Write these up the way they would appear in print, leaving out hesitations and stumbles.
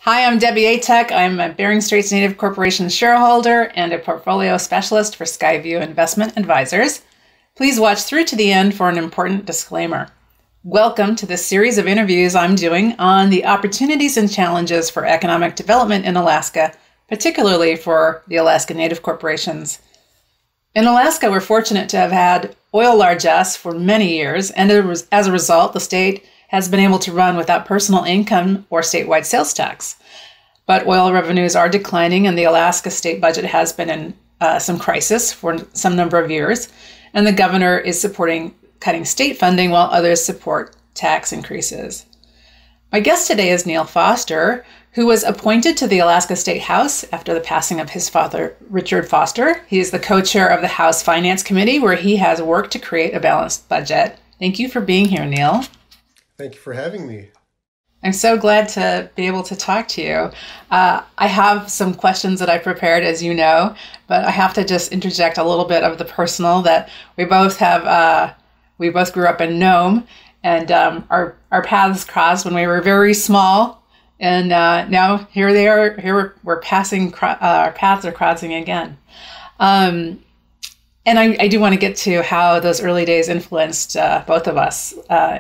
Hi, I'm Debbie Atuk. I'm a Bering Straits Native Corporation shareholder and a portfolio specialist for Skyview Investment Advisors. Please watch through to the end for an important disclaimer. Welcome to this series of interviews I'm doing on the opportunities and challenges for economic development in Alaska, particularly for the Alaska Native corporations. In Alaska, we're fortunate to have had oil largesse for many years, and as a result, the state has been able to run without personal income or statewide sales tax. But oil revenues are declining, and the Alaska state budget has been in some crisis for some number of years, and the governor is supporting cutting state funding while others support tax increases. My guest today is Neal Foster, who was appointed to the Alaska State House after the passing of his father, Richard Foster. He is the co-chair of the House Finance Committee, where he has worked to create a balanced budget. Thank you for being here, Neal. Thank you for having me. I'm so glad to be able to talk to you. I have some questions that I prepared, as you know, but I have to just interject a little bit of the personal that we both have. We both grew up in Nome, and our paths crossed when we were very small, and now here they are. Here we're passing. Our paths are crossing again. And I do want to get to how those early days influenced both of us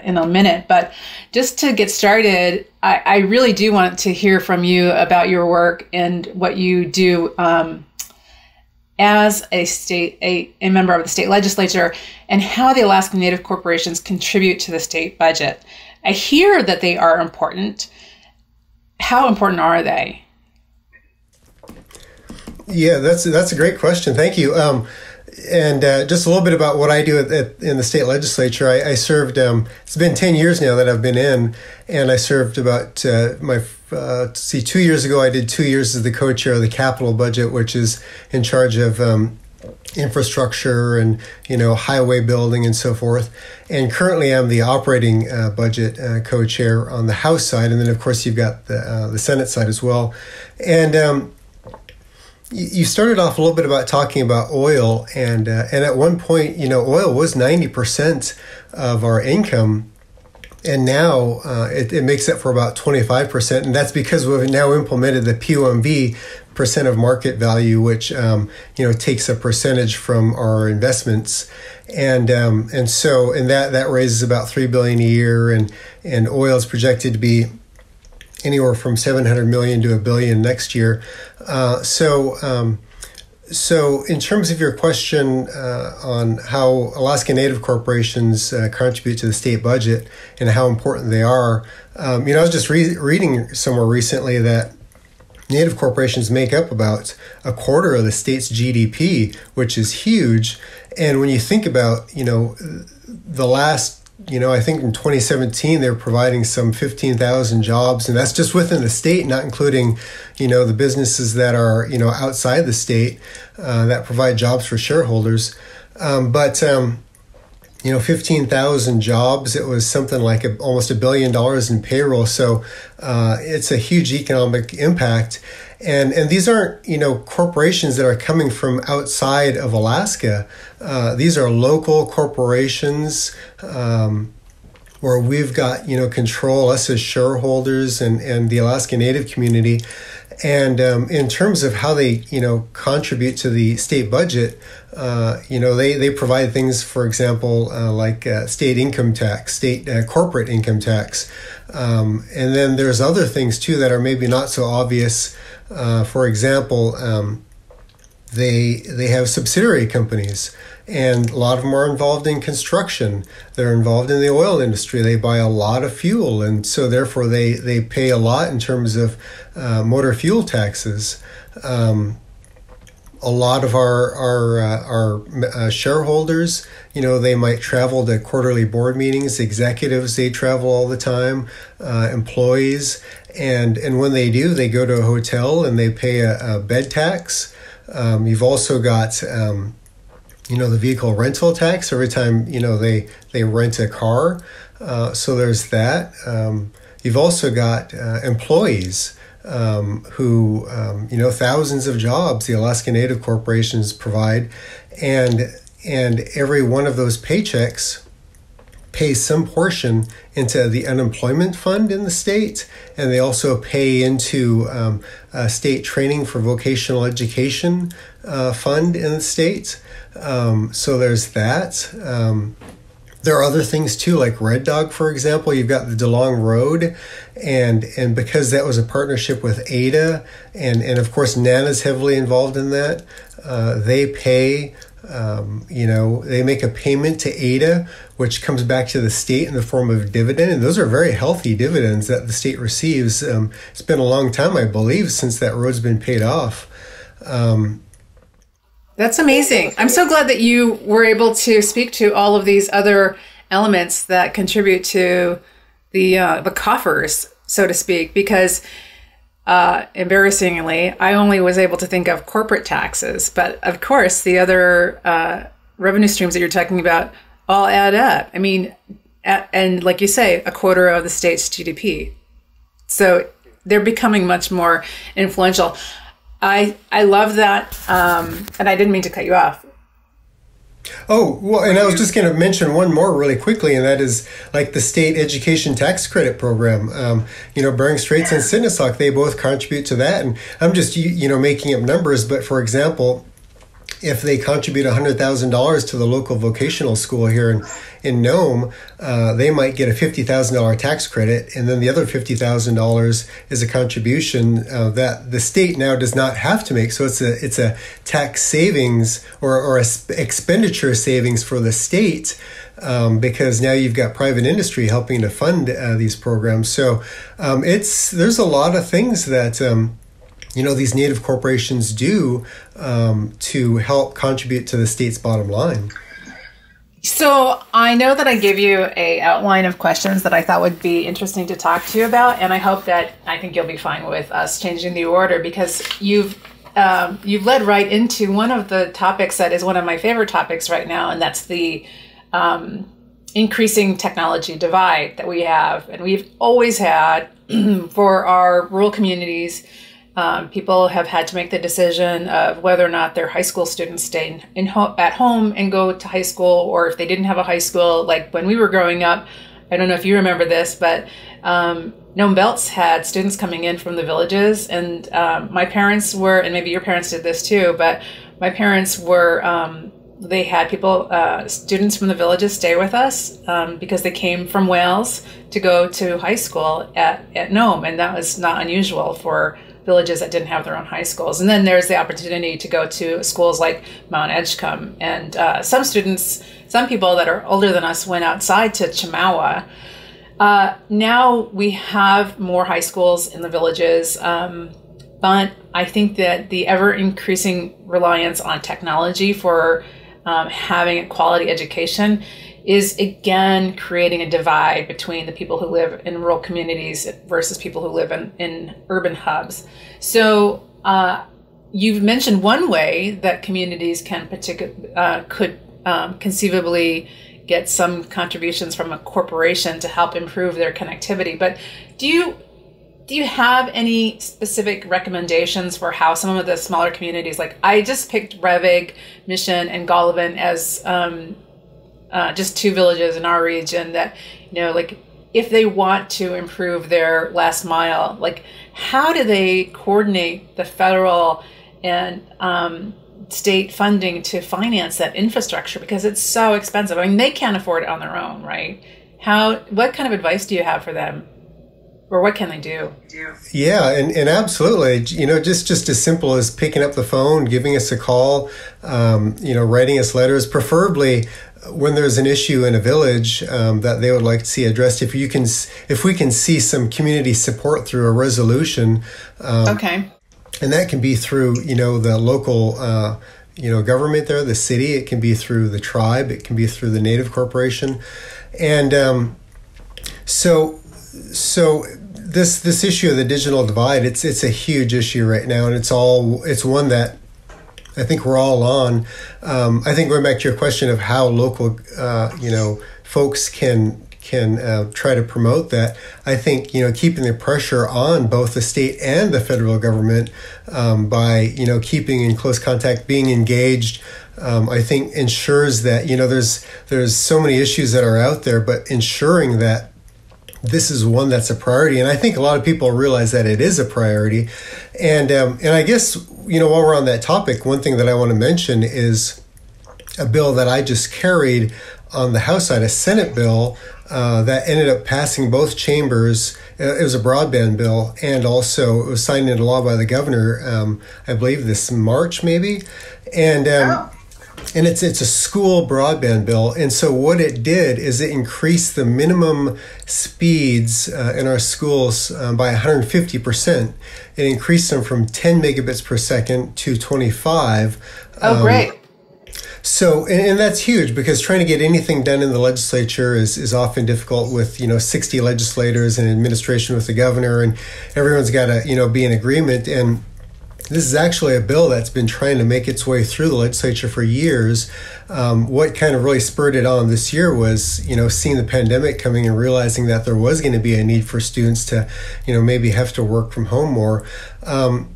in a minute. But just to get started, I really do want to hear from you about your work and what you do as a member of the state legislature and how the Alaska Native corporations contribute to the state budget. I hear that they are important. How important are they? Yeah, that's a great question. Thank you. And just a little bit about what I do in the state legislature. I served, it's been 10 years now that I've been in, and I served about 2 years ago, I did 2 years as the co-chair of the capital budget, which is in charge of infrastructure and, highway building and so forth. And currently I'm the operating budget co-chair on the House side. And then, of course, you've got the Senate side as well. And you started off a little bit about talking about oil, and at one point, oil was 90% of our income, and now it makes up for about 25%, and that's because we've now implemented the POMV, percent of market value, which takes a percentage from our investments, and that raises about $3 billion a year, and oil is projected to be anywhere from 700 million to $1 billion next year. So in terms of your question on how Alaska Native corporations contribute to the state budget and how important they are, I was just reading somewhere recently that Native corporations make up about a quarter of the state's GDP, which is huge. And when you think about, the last I think in 2017, they're providing some 15,000 jobs, and that's just within the state, not including, the businesses that are, outside the state that provide jobs for shareholders. But 15,000 jobs, it was something like almost $1 billion in payroll. So it's a huge economic impact. And these aren't, corporations that are coming from outside of Alaska. These are local corporations where we've got, control, us as shareholders and the Alaska Native community. And in terms of how they, contribute to the state budget, they provide things, for example, like state income tax, state corporate income tax. And then there's other things, too, that are maybe not so obvious. For example, they have subsidiary companies, and a lot of them are involved in construction. They're involved in the oil industry. They buy a lot of fuel, and so therefore they pay a lot in terms of motor fuel taxes. A lot of our shareholders, they might travel to quarterly board meetings. Executives, they travel all the time. Employees, and when they do, they go to a hotel and they pay a bed tax. You've also got, the vehicle rental tax every time, they rent a car. So there's that. You've also got employees who, thousands of jobs the Alaska Native corporations provide. And every one of those paychecks pay some portion into the unemployment fund in the state, and they also pay into a state training for vocational education fund in the state. So there's that. There are other things too, like Red Dog, for example. You've got the DeLong Road, and because that was a partnership with Ada, and of course Nana's heavily involved in that. They pay. They make a payment to Ada, which comes back to the state in the form of dividend. And those are very healthy dividends that the state receives. It's been a long time, I believe, since that road's been paid off. That's amazing. I'm so glad that you were able to speak to all of these other elements that contribute to the coffers, so to speak, because embarrassingly, I only was able to think of corporate taxes, but of course the other revenue streams that you're talking about all add up. I mean, and like you say, a quarter of the state's GDP. So they're becoming much more influential. I love that, and I didn't mean to cut you off. Oh, well, and I was just going to mention one more really quickly, and that is like the state education tax credit program. Bering Straits and Sinnasock, they both contribute to that. And I'm just, making up numbers, but for example, if they contribute $100,000 to the local vocational school here in Nome, they might get a $50,000 tax credit, and then the other $50,000 is a contribution that the state now does not have to make. So it's a tax savings or a expenditure savings for the state, because now you've got private industry helping to fund these programs. So there's a lot of things that these native corporations do to help contribute to the state's bottom line. So I know that I gave you an outline of questions that I thought would be interesting to talk to you about, and I think you'll be fine with us changing the order, because you've led right into one of the topics that is one of my favorite topics right now, and that's the increasing technology divide that we have, and we've always had for our rural communities. People have had to make the decision of whether or not their high school students stay at home and go to high school, or if they didn't have a high school. Like when we were growing up, I don't know if you remember this, but Nome Belts had students coming in from the villages, and my parents were, and maybe your parents did this too, but my parents were, they had students from the villages stay with us because they came from Wales to go to high school at Nome, and that was not unusual for villages that didn't have their own high schools. And then there's the opportunity to go to schools like Mount Edgecombe. And some people that are older than us went outside to Chemawa. Now we have more high schools in the villages, but I think that the ever-increasing reliance on technology for having a quality education is again creating a divide between the people who live in rural communities versus people who live in urban hubs. So you've mentioned one way that communities could conceivably get some contributions from a corporation to help improve their connectivity. But do you have any specific recommendations for how some of the smaller communities, like I just picked Revig, Mission, and Golovin as just two villages in our region that, like if they want to improve their last mile, like how do they coordinate the federal and state funding to finance that infrastructure? Because it's so expensive. I mean, they can't afford it on their own, right? What kind of advice do you have for them? Or what can they do? Yeah, and absolutely, just as simple as picking up the phone, giving us a call, writing us letters, preferably when there's an issue in a village that they would like to see addressed. If we can see some community support through a resolution, okay, and that can be through the local government there, the city. It can be through the tribe. It can be through the Native Corporation, and so this issue of the digital divide, it's a huge issue right now, and it's one that I think we're all on. I think going back to your question of how local folks can can try to promote that. I think, keeping the pressure on both the state and the federal government by, keeping in close contact, being engaged, I think ensures that, there's so many issues that are out there, but ensuring that this is one that's a priority. And I think a lot of people realize that it is a priority. And I guess, while we're on that topic, one thing that I want to mention is a bill that I just carried on the House side, a Senate bill that ended up passing both chambers. It was a broadband bill, and also it was signed into law by the governor, I believe this March maybe. And and it's a school broadband bill. And so what it did is it increased the minimum speeds in our schools by 150%. It increased them from 10 megabits per second to 25. Oh, great. So, and that's huge, because trying to get anything done in the legislature is often difficult with, 60 legislators and administration with the governor, and everyone's got to, be in agreement. And this is actually a bill that's been trying to make its way through the legislature for years. What kind of really spurred it on this year was, seeing the pandemic coming and realizing that there was going to be a need for students to, maybe have to work from home more. Well,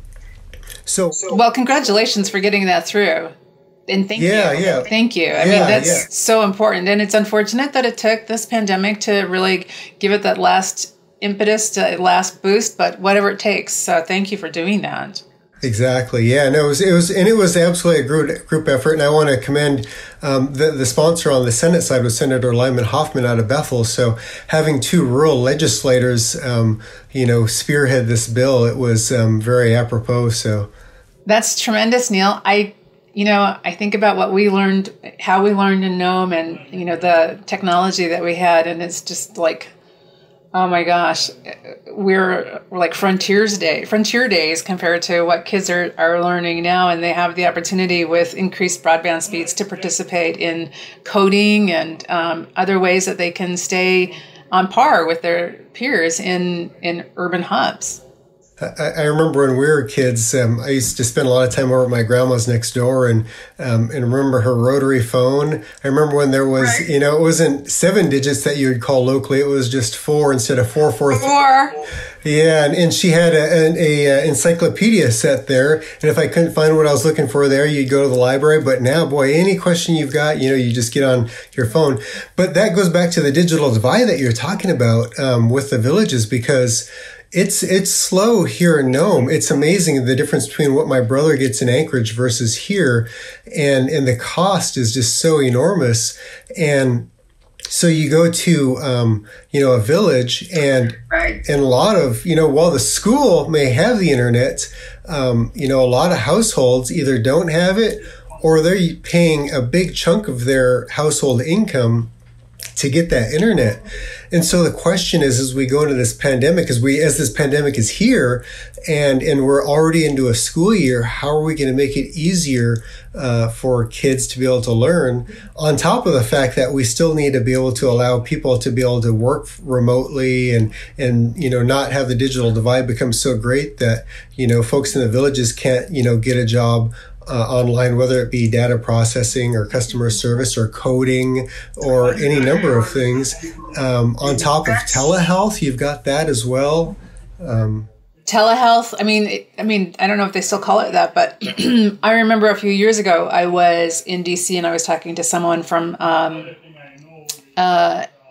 congratulations for getting that through. And thank you. Yeah. Thank you. I mean, that's so important. And it's unfortunate that it took this pandemic to really give it that last impetus, last boost, but whatever it takes. So thank you for doing that. Exactly. Yeah. No, it was absolutely a group effort. And I want to commend the sponsor on the Senate side was Senator Lyman Hoffman out of Bethel. So having two rural legislators, spearhead this bill, it was very apropos. So that's tremendous, Neal. I think about what we learned, how we learned in Nome, and, the technology that we had. And it's just like, oh my gosh, we're like frontier days compared to what kids are learning now. And they have the opportunity with increased broadband speeds to participate in coding and other ways that they can stay on par with their peers in urban hubs. I remember when we were kids, I used to spend a lot of time over at my grandma's next door, and remember her rotary phone. I remember when there was, it wasn't 7 digits that you would call locally; it was just 4 instead of 443. Yeah, and she had a encyclopedia set there, and if I couldn't find what I was looking for there, you'd go to the library. But now, boy, any question you've got, you just get on your phone. But that goes back to the digital divide that you're talking about with the villages, because it's slow here in Nome. It's amazing the difference between what my brother gets in Anchorage versus here, and the cost is just so enormous. And so you go to a village, and a lot of while the school may have the internet, a lot of households either don't have it, or they're paying a big chunk of their household income to get that internet. And so the question is, as we go into this pandemic, as this pandemic is here and we're already into a school year, how are we going to make it easier for kids to be able to learn, on top of the fact that we still need to be able to allow people to be able to work remotely and not have the digital divide become so great that, folks in the villages can't, get a job online, whether it be data processing or customer service or coding or any number of things. On top of telehealth, you've got that as well. Telehealth. I mean, I don't know if they still call it that, but I remember a few years ago, I was in DC and I was talking to someone from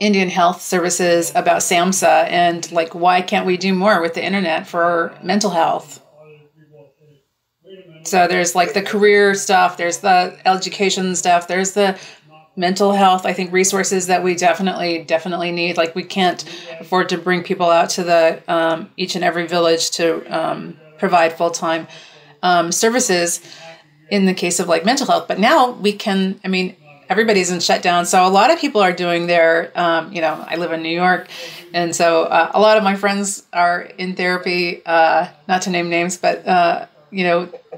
Indian Health Services about SAMHSA and like, why can't we do more with the internet for mental health? So there's like the career stuff, there's the education stuff, there's the mental health, I think, resources that we definitely need. Like, we can't afford to bring people out to the each and every village to provide full-time services in the case of like mental health. But now we can, everybody's in shutdown. So a lot of people are doing their, I live in New York. And so a lot of my friends are in therapy, not to name names, but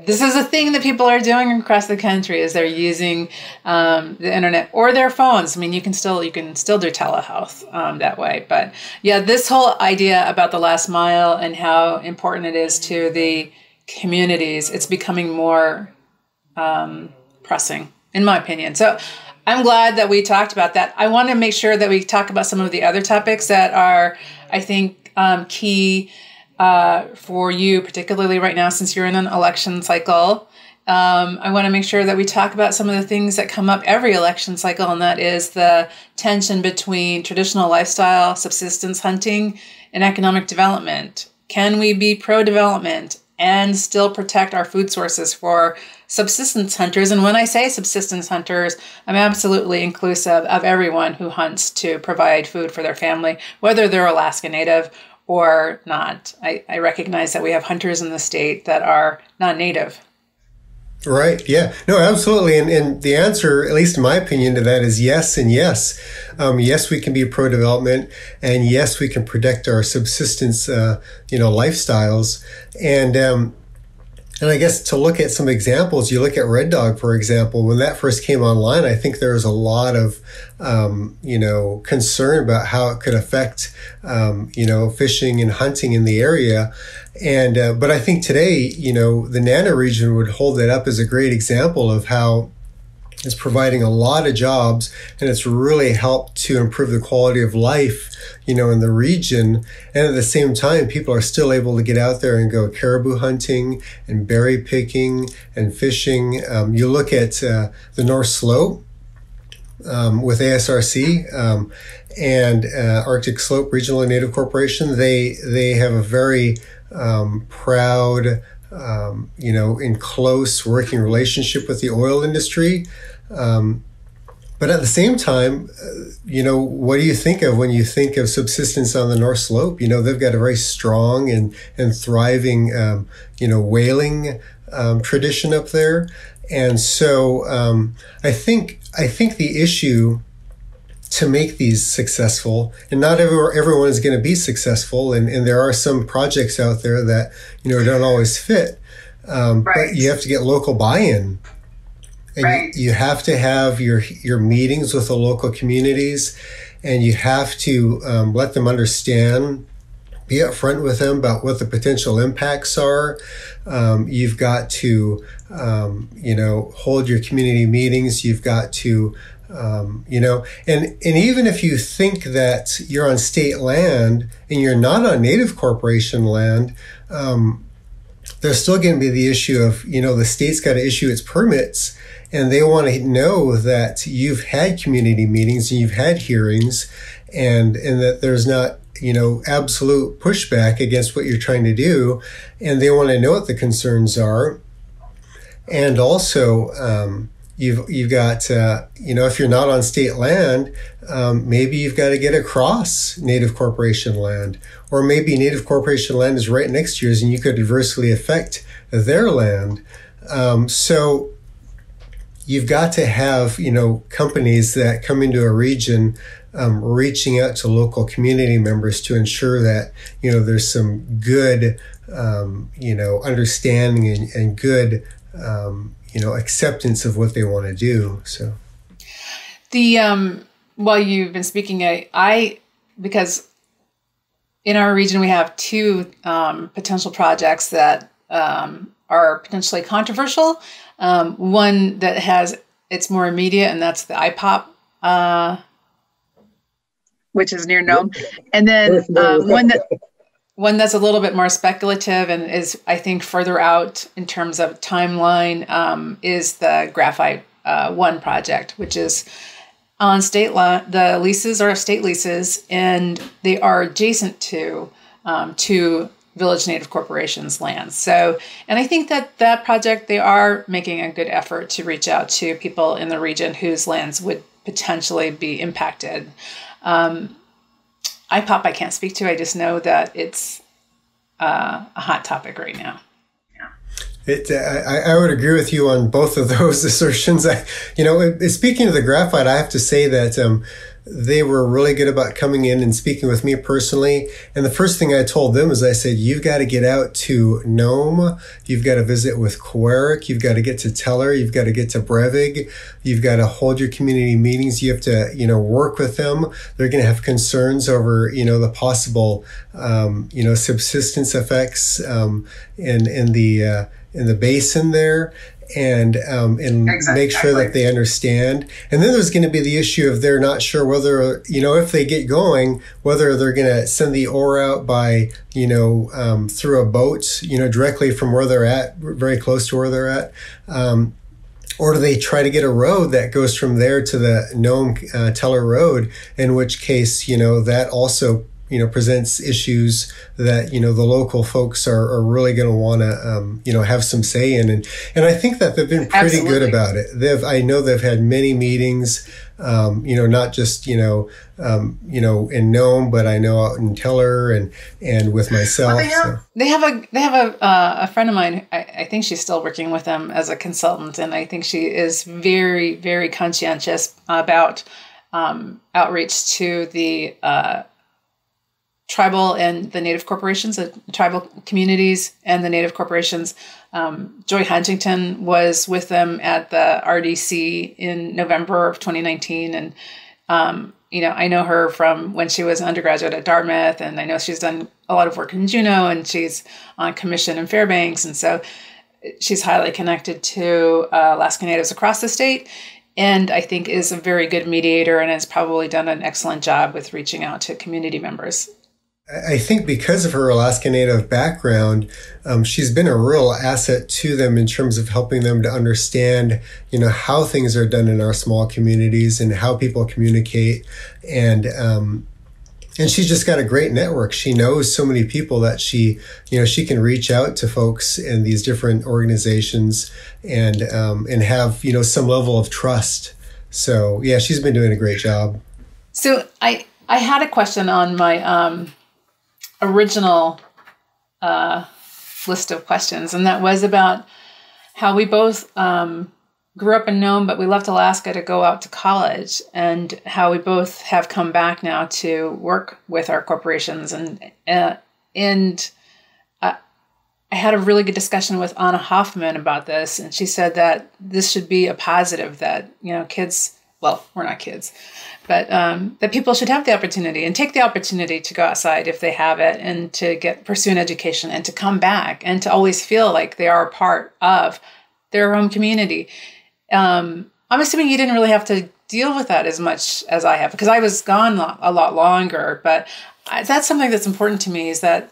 this is a thing that people are doing across the country, is they're using the internet or their phones. You can still do telehealth that way. But yeah, this whole idea about the last mile and how important it is to the communities, it's becoming more pressing, in my opinion. So I'm glad that we talked about that. I want to make sure that we talk about some of the other topics that are, I think, key for you, particularly right now, since you're in an election cycle. I want to make sure that we talk about some of the things that come up every election cycle, and that is the tension between traditional lifestyle, subsistence hunting, and economic development. Can we be pro-development and still protect our food sources for subsistence hunters? And when I say subsistence hunters, I'm absolutely inclusive of everyone who hunts to provide food for their family, whether they're Alaska Native or not. I recognize that we have hunters in the state that are non-native. Right. Yeah. No, absolutely. And the answer, at least in my opinion, to that is yes and yes. Yes, we can be pro-development, and yes, we can protect our subsistence, lifestyles. And I guess to look at some examples, you look at Red Dog, for example. When that first came online, I think there was a lot of, concern about how it could affect, fishing and hunting in the area. And but I think today, the Nano region would hold that up as a great example of how it's providing a lot of jobs, and it's really helped to improve the quality of life, in the region. And at the same time, people are still able to get out there and go caribou hunting and berry picking and fishing. You look at the North Slope with ASRC and Arctic Slope Regional and Native Corporation. They have a very proud, in close working relationship with the oil industry. But at the same time, what do you think of when you think of subsistence on the North Slope? They've got a very strong and thriving, whaling tradition up there. And so I think the issue to make these successful, and not everyone is going to be successful, and there are some projects out there that don't always fit, right. But you have to get local buy-in, and right. you have to have your meetings with the local communities, and you have to let them understand, be upfront with them about what the potential impacts are. You've got to hold your community meetings. You've got to and even if you think that you're on state land and you're not on Native Corporation land, there's still going to be the issue of, the state's got to issue its permits, and they want to know that you've had community meetings and you've had hearings, and that there's not, absolute pushback against what you're trying to do. And they want to know what the concerns are. And also, you've got, if you're not on state land, maybe you've got to get across Native Corporation land, or maybe Native Corporation land is right next to yours and you could adversely affect their land. So you've got to have, companies that come into a region, reaching out to local community members to ensure that, there's some good, understanding and good, acceptance of what they want to do. So while you've been speaking, because in our region, we have two potential projects that are potentially controversial. One that it's more immediate, and that's the IPOP, which is near Nome. And then one that's a little bit more speculative and is, I think, further out in terms of timeline, is the Graphite 1 project, which is on state land. The leases are state leases, and they are adjacent to Village Native Corporation's lands. So, and I think that project, they are making a good effort to reach out to people in the region whose lands would potentially be impacted. IPOP I can't speak to. I just know that it's a hot topic right now. I would agree with you on both of those assertions. Speaking of the graphite, I have to say that they were really good about coming in and speaking with me personally. And the first thing I told them is I said, you've got to get out to Nome. You've got to visit with Coeric. You've got to get to Teller. You've got to get to Brevig. You've got to hold your community meetings. You have to, work with them. They're going to have concerns over, the possible, subsistence effects, in the in the basin there, and make sure that they understand. And then there's going to be the issue of they're not sure whether, if they get going, whether they're going to send the ore out by, through a boat, directly from where they're at, very close to where they're at. Or do they try to get a road that goes from there to the Nome Teller Road, in which case, that also presents issues that, the local folks are really going to want to, have some say in. And I think that they've been pretty Absolutely. good about it. I know they've had many meetings, not just, in Nome, but I know out in Teller and with myself. Well, they have a friend of mine. I think she's still working with them as a consultant. And I think she is very, very conscientious about outreach to the tribal and the Native corporations, the tribal communities and the Native corporations. Joy Huntington was with them at the RDC in November of 2019. And, I know her from when she was an undergraduate at Dartmouth, and I know she's done a lot of work in Juneau, and she's on commission in Fairbanks. And so she's highly connected to Alaska Natives across the state, and I think is a very good mediator and has probably done an excellent job with reaching out to community members. I think because of her Alaska Native background, she's been a real asset to them in terms of helping them to understand, how things are done in our small communities and how people communicate. And she's just got a great network. She knows so many people that she can reach out to folks in these different organizations and have, some level of trust. So yeah, she's been doing a great job. So I had a question on my original list of questions, and that was about how we both grew up in Nome, but we left Alaska to go out to college, and how we both have come back now to work with our corporations. And I had a really good discussion with Anna Hoffman about this, and she said that this should be a positive, that kids, well, we're not kids, but that people should have the opportunity and take the opportunity to go outside if they have it, and to pursue an education, and to come back, and to always feel like they are a part of their own community. I'm assuming you didn't really have to deal with that as much as I have, because I was gone a lot longer. But that's something that's important to me, is that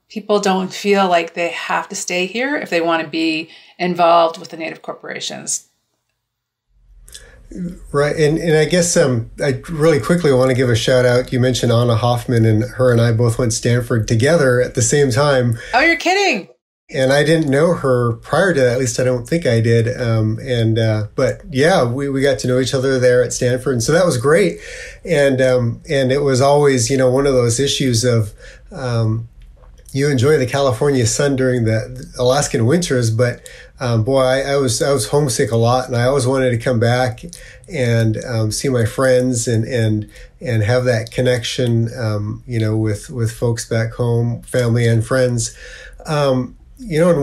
people don't feel like they have to stay here if they want to be involved with the Native corporations. Right. And I guess I really quickly want to give a shout out. You mentioned Anna Hoffman, and her and I both went to Stanford together at the same time. Oh, you're kidding. And I didn't know her prior to that. At least I don't think I did. But yeah, we got to know each other there at Stanford. And so that was great. And it was always, one of those issues of, you enjoy the California sun during the Alaskan winters, but boy, I was homesick a lot, and I always wanted to come back and see my friends and have that connection, with folks back home, family and friends. And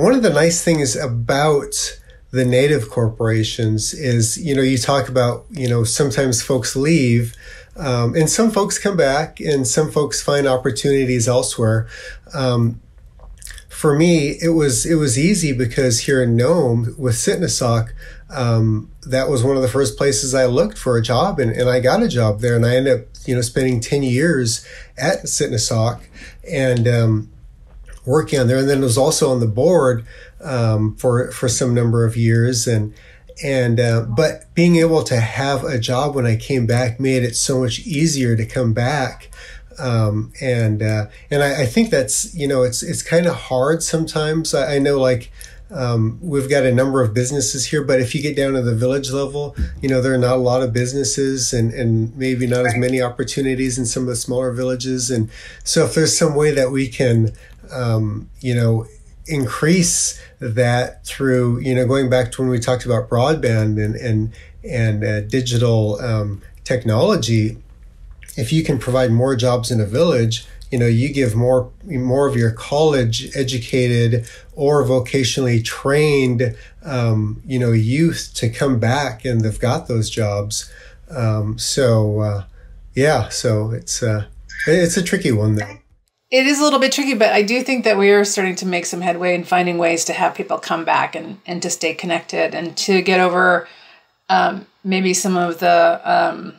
one of the nice things about the Native corporations is, you talk about, sometimes folks leave. And some folks come back, and some folks find opportunities elsewhere. For me, it was easy, because here in Nome with Sitnasoc, that was one of the first places I looked for a job, and I got a job there, and I ended up, spending 10 years at Sitnasoc and working on there, and then was also on the board for some number of years, but being able to have a job when I came back made it so much easier to come back. And I think that's, it's kind of hard sometimes. I know, we've got a number of businesses here, but if you get down to the village level, there are not a lot of businesses and maybe not as many opportunities in some of the smaller villages. And so if there's some way that we can, increase that through, going back to when we talked about broadband and digital technology, if you can provide more jobs in a village, you give more of your college educated or vocationally trained, youth to come back, and they've got those jobs. So it's a tricky one though. it is a little bit tricky, but I do think that we are starting to make some headway in finding ways to have people come back and to stay connected and to get over maybe some of the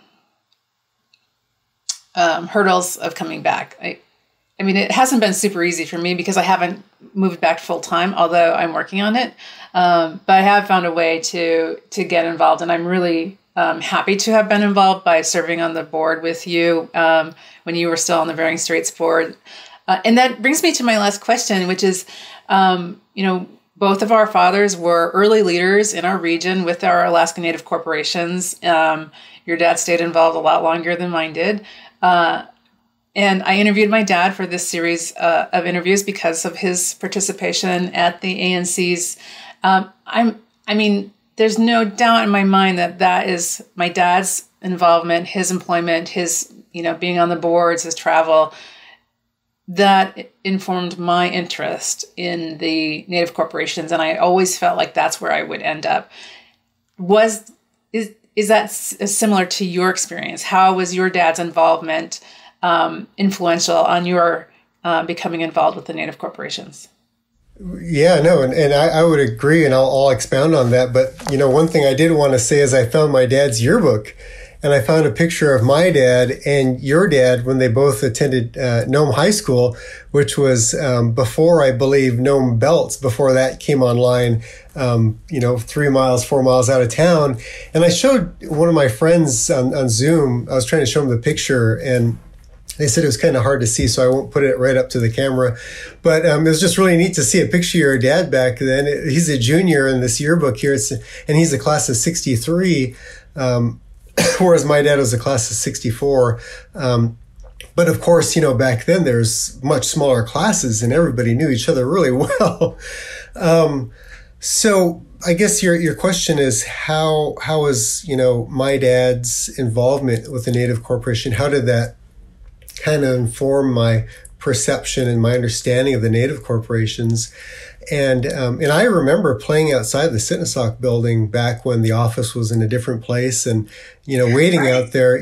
hurdles of coming back. I mean, it hasn't been super easy for me because I haven't moved back full time, although I'm working on it. But I have found a way to get involved, and I'm really happy to have been involved by serving on the board with you when you were still on the Bering Straits board. And that brings me to my last question, which is, both of our fathers were early leaders in our region with our Alaska Native corporations. Your dad stayed involved a lot longer than mine did. And I interviewed my dad for this series of interviews because of his participation at the ANCs. There's no doubt in my mind that is my dad's involvement, his employment, his, being on the boards, his travel, that informed my interest in the Native corporations. And I always felt like that's where I would end up. Is that similar to your experience? How was your dad's involvement influential on your becoming involved with the Native corporations? Yeah, no, and I would agree, and I'll expound on that. But, one thing I did want to say is I found my dad's yearbook, and I found a picture of my dad and your dad when they both attended Nome High School, which was before, I believe, Nome Belts, before that came online, 3 miles, 4 miles out of town. And I showed one of my friends on Zoom, I was trying to show him the picture, and they said it was kind of hard to see, so I won't put it right up to the camera. But it was just really neat to see a picture of your dad back then. He's a junior in this yearbook here, and he's a class of 63, whereas my dad was a class of 64. But of course, back then there's much smaller classes, and everybody knew each other really well. So I guess your question is how was, my dad's involvement with the Native Corporation, how did that kind of inform my perception and my understanding of the Native corporations? And I remember playing outside the Sitnasock building back when the office was in a different place, and waiting out there,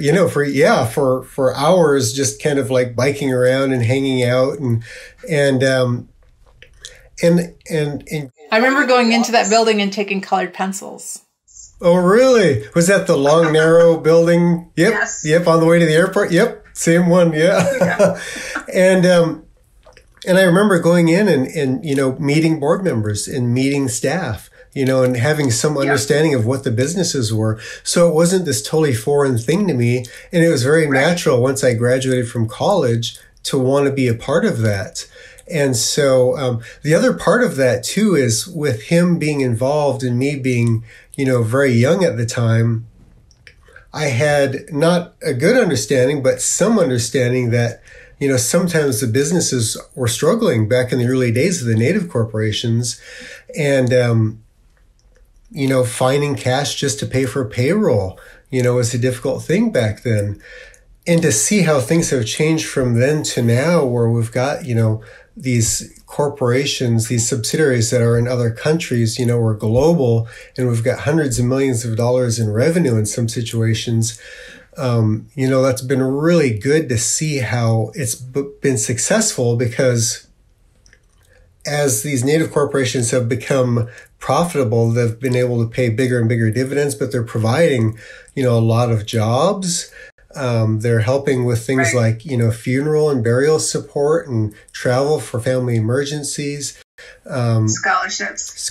for hours, just kind of like biking around and hanging out, and I remember going into that building and taking colored pencils. Oh, really? Was that the long, narrow building? Yep. Yes. Yep. On the way to the airport. Yep. Same one. Yeah. And I remember going in and meeting board members and meeting staff, and having some understanding of what the businesses were. So it wasn't this totally foreign thing to me. And it was very natural once I graduated from college to want to be a part of that. And so the other part of that too is with him being involved and me being, very young at the time, I had not a good understanding, but some understanding that, sometimes the businesses were struggling back in the early days of the Native corporations, and, finding cash just to pay for payroll, was a difficult thing back then. And to see how things have changed from then to now, where we've got, these corporations, these subsidiaries that are in other countries, we're global, and we've got hundreds of millions of dollars in revenue in some situations. That's been really good to see how it's been successful, because as these Native corporations have become profitable, they've been able to pay bigger and bigger dividends, but they're providing, a lot of jobs. They're helping with things like, funeral and burial support and travel for family emergencies. Scholarships,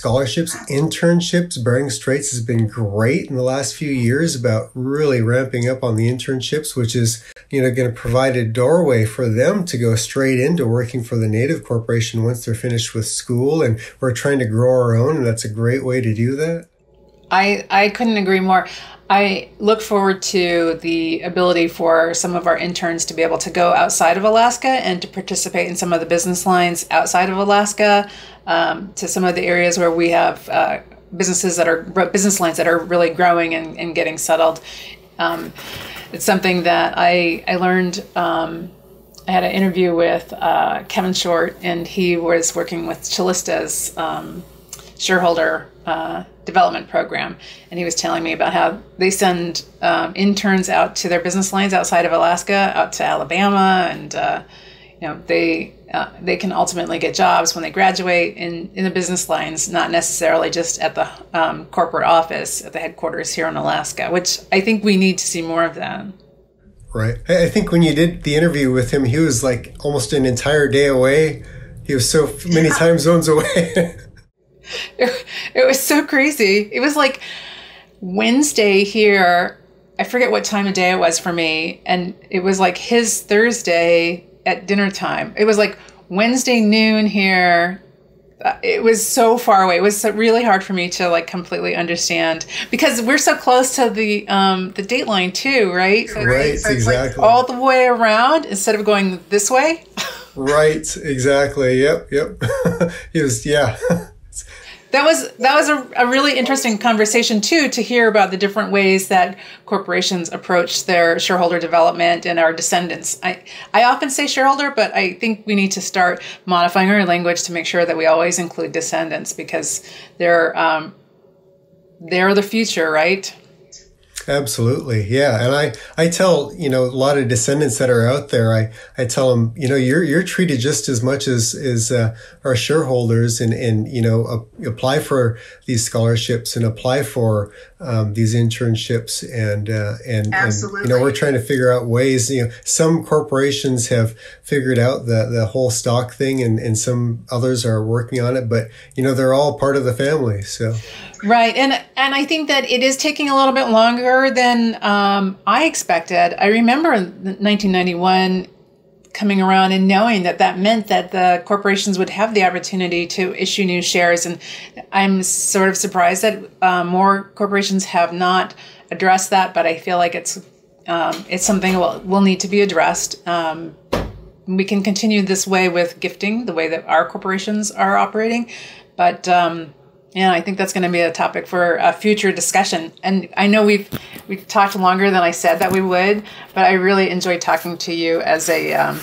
internships. Bering Straits has been great in the last few years about really ramping up on the internships, which is, going to provide a doorway for them to go straight into working for the Native Corporation once they're finished with school. And we're trying to grow our own, and that's a great way to do that. I couldn't agree more. I look forward to the ability for some of our interns to be able to go outside of Alaska and to participate in some of the business lines outside of Alaska, to some of the areas where we have business lines that are really growing and getting settled. It's something that I learned. I had an interview with Kevin Short, and he was working with Chalista's shareholder development program, and he was telling me about how they send interns out to their business lines outside of Alaska, out to Alabama, and they can ultimately get jobs when they graduate in the business lines, not necessarily just at the corporate office at the headquarters here in Alaska, which I think we need to see more of that. Right. I think when you did the interview with him, he was like almost an entire day away. He was so many time zones away. It was so crazy. It was like Wednesday here. I forget what time of day it was for me. And it was like his Thursday at dinner time. It was like Wednesday noon here. It was so far away. It was really hard for me to like completely understand because we're so close to the dateline too, right? So right, so exactly. Like all the way around instead of going this way. Right, exactly. Yep. He was, yeah. That was a really interesting conversation too, to hear about the different ways that corporations approach their shareholder development and our descendants. I often say shareholder, but I think we need to start modifying our language to make sure that we always include descendants because they're the future, right? Absolutely. Yeah. And I tell, a lot of descendants that are out there, I tell them, you're treated just as much as our shareholders and apply for these scholarships and apply for these internships and we're trying to figure out ways, some corporations have figured out the whole stock thing and some others are working on it, but they're all part of the family. So. Right. And I think that it is taking a little bit longer than I expected. I remember in 1991 coming around and knowing that meant that the corporations would have the opportunity to issue new shares. And I'm sort of surprised that more corporations have not addressed that, but I feel like it's something that will need to be addressed. We can continue this way with gifting, the way that our corporations are operating, but yeah, I think that's going to be a topic for a future discussion. And I know we've talked longer than I said that we would, but I really enjoyed talking to you as a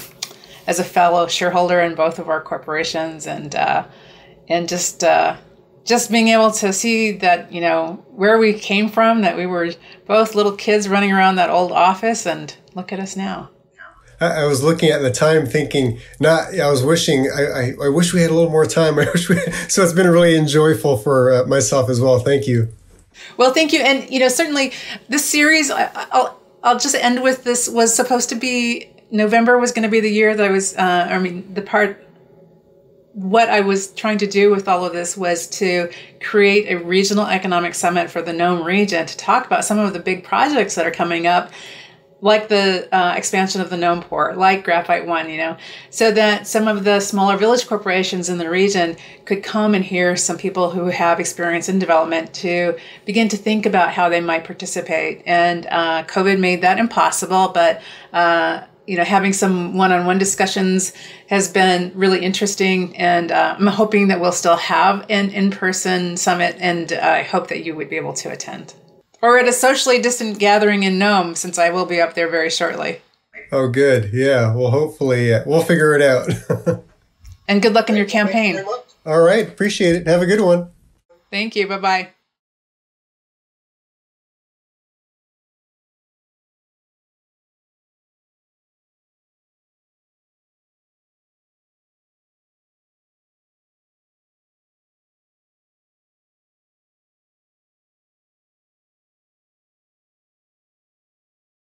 fellow shareholder in both of our corporations, and just being able to see that where we came from, that we were both little kids running around that old office, and look at us now. I was looking at the time thinking, I was wishing, I wish we had a little more time. So it's been really enjoyable for myself as well. Thank you. Well, thank you. And, certainly this series, I'll just end with this, was supposed to be, November was going to be the year that I was, what I was trying to do with all of this was to create a regional economic summit for the Nome region to talk about some of the big projects that are coming up, like the expansion of the Nome port, like Graphite One, so that some of the smaller village corporations in the region could come and hear some people who have experience in development to begin to think about how they might participate. And COVID made that impossible, but having some one-on-one discussions has been really interesting, and I'm hoping that we'll still have an in-person summit, and I hope that you would be able to attend. Or at a socially distant gathering in Nome, since I will be up there very shortly. Oh, good. Yeah. Well, hopefully we'll figure it out. And good luck in your campaign. All right. Appreciate it. Have a good one. Thank you. Bye-bye.